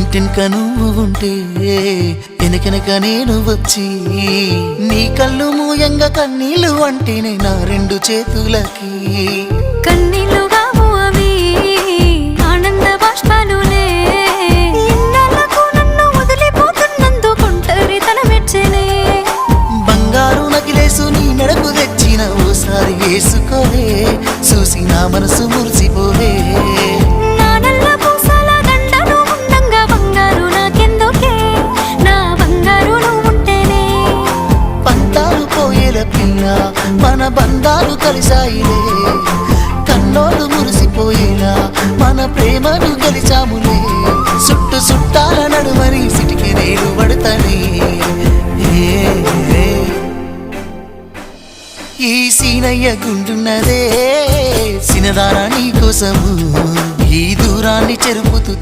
ఇంటింక నువ్వు ఉంటే వెనకెనక నేను వచ్చి నీ కళ్ళు మూయంగా కన్నీళ్ళు అంటేనే నా రెండు చేతులకి కన్నీళ్ళు కావు అవి ఆనంద బాష్పాలులే ఇన్నాళ్ళకు నన్ను వదిలిపోతున్నందుకు ఒంటరితనం మెచ్చనే బంగారు నకిలేసు నీ మెడకు తెచ్చిన ఓసారి వేసుకోలే చూసి నా మనసు మురిసిపోలే మన బంధాలు కలిసాయిలే కన్నోళ్ళు మురిసిపోయేలా మన ప్రేమను గెలిచాములే చుట్టు చుట్టాల నడుమని సిటికి నేను పడతానే ఈ సీనయ్య గుండున్నదే సినదారా నీ కోసము ఈ దూరాన్ని చెరుపుతూ